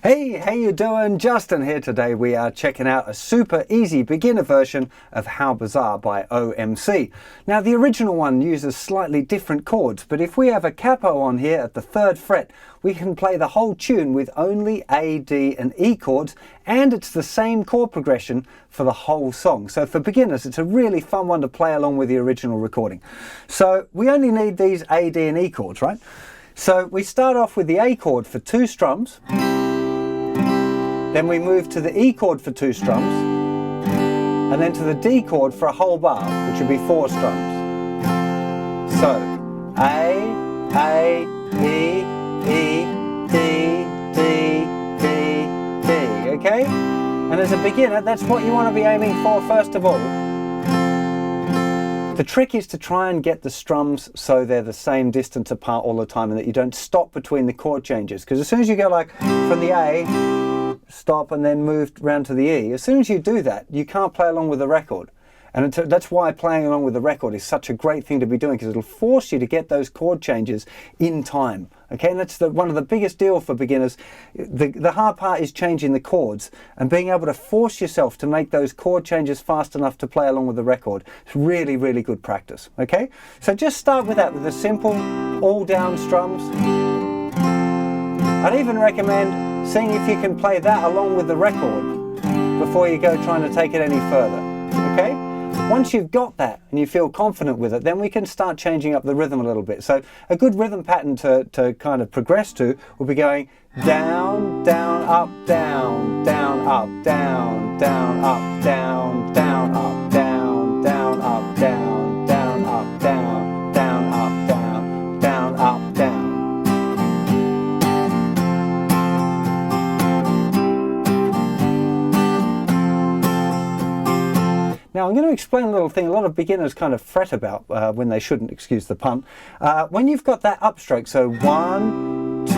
Hey, how you doing? Justin here. Today we are checking out a super easy beginner version of How Bizarre by OMC. Now the original one uses slightly different chords, but if we have a capo on here at the 3rd fret, we can play the whole tune with only A, D and E chords, and it's the same chord progression for the whole song. So for beginners, it's a really fun one to play along with the original recording. So we only need these A, D and E chords, right? So we start off with the A chord for 2 strums. Then we move to the E chord for 2 strums, and then to the D chord for a whole bar, which would be 4 strums. So, A, E, E, D, D, D, D, okay? And as a beginner, that's what you want to be aiming for first of all. The trick is to try and get the strums so they're the same distance apart all the time and that you don't stop between the chord changes. Because as soon as you go like from the A, stop and then move round to the E, as soon as you do that, you can't play along with the record. And that's why playing along with the record is such a great thing to be doing, because it'll force you to get those chord changes in time. Okay, and that's one of the biggest deal for beginners. The hard part is changing the chords and being able to force yourself to make those chord changes fast enough to play along with the record. It's really, really good practice. Okay, so just start with that, with the simple all down strums. I'd even recommend seeing if you can play that along with the record before you go trying to take it any further. Okay? Once you've got that and you feel confident with it, then we can start changing up the rhythm a little bit. So a good rhythm pattern to kind of progress to will be going down, down, up, down, down, up, down, down, up, down, down, up, down, down, up, down, down, up, down, down, up, down, down, up, down. Now I'm going to explain a little thing a lot of beginners kind of fret about when they shouldn't, excuse the pun. When you've got that upstroke, so 1, 2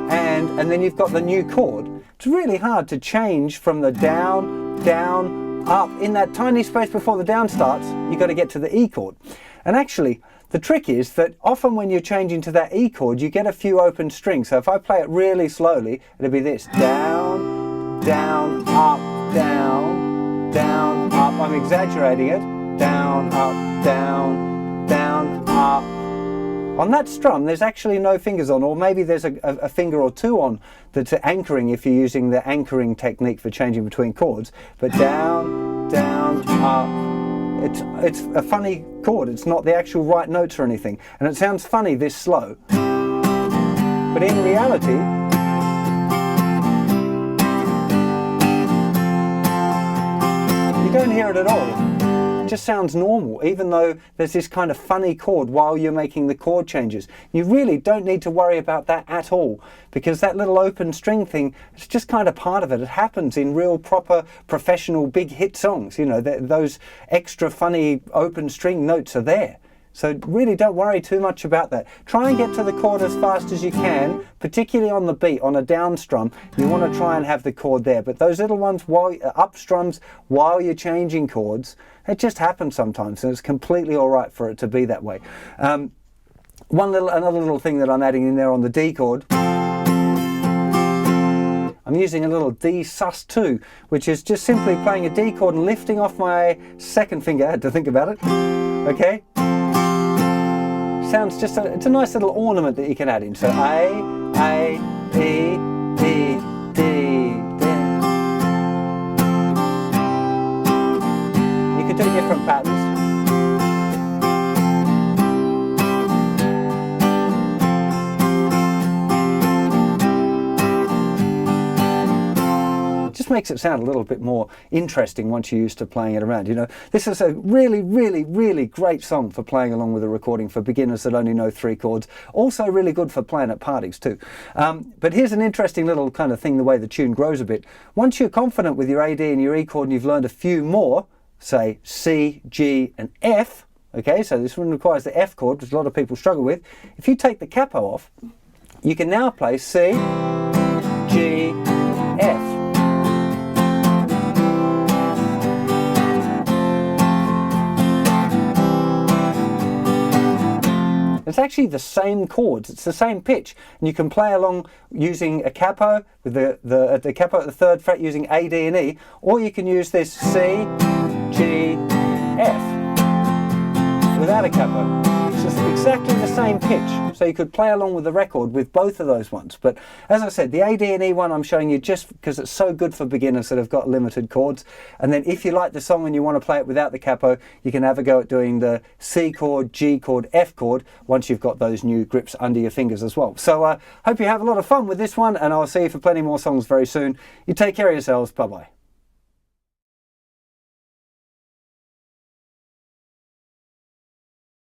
and then you've got the new chord, it's really hard to change from the down, down, up. In that tiny space before the down starts, you've got to get to the E chord. And actually, the trick is that often when you're changing to that E chord, you get a few open strings. So if I play it really slowly, it'll be this: down, down, up, down, down, up. I'm exaggerating it. Down, up, down, down, up. On that strum, there's actually no fingers on, or maybe there's a finger or 2 on that's anchoring if you're using the anchoring technique for changing between chords. But down, down, up. It's a funny chord. It's not the actual right notes or anything. And it sounds funny this slow. But in reality, you don't hear it at all. It just sounds normal, even though there's this kind of funny chord while you're making the chord changes. You really don't need to worry about that at all, because that little open string thing, it's just kind of part of it. It happens in real, proper, professional, big hit songs. You know, those extra funny open string notes are there. So really don't worry too much about that. Try and get to the chord as fast as you can, particularly on the beat, on a down strum. You want to try and have the chord there. But those little ones, up strums, while you're changing chords, it just happens sometimes, and it's completely all right for it to be that way. Another little thing that I'm adding in there on the D chord, I'm using a little D sus2, which is just simply playing a D chord and lifting off my 2nd finger. I had to think about it. Okay? Sounds just it's a nice little ornament that you can add in. So A, E, E, D, D. You could do different patterns. Makes it sound a little bit more interesting once you're used to playing it around. You know, this is a really, really, really great song for playing along with a recording for beginners that only know 3 chords. Also really good for playing at parties too. But here's an interesting little kind of thing, the way the tune grows a bit. Once you're confident with your A, D and your E chord and you've learned a few more, say C, G and F, okay, so this one requires the F chord, which a lot of people struggle with. If you take the capo off, you can now play C, G, F. It it's actually the same chords, it's the same pitch, and you can play along using a capo, with the capo at the 3rd fret using A, D and E, or you can use this C, G, F without a capo. It's just exactly the same pitch, so you could play along with the record with both of those ones. But as I said, the A, D and E one I'm showing you just because it's so good for beginners that have got limited chords. And then if you like the song and you want to play it without the capo, you can have a go at doing the C chord, G chord, F chord once you've got those new grips under your fingers as well. So hope you have a lot of fun with this one, and I'll see you for plenty more songs very soon. You take care of yourselves. Bye bye.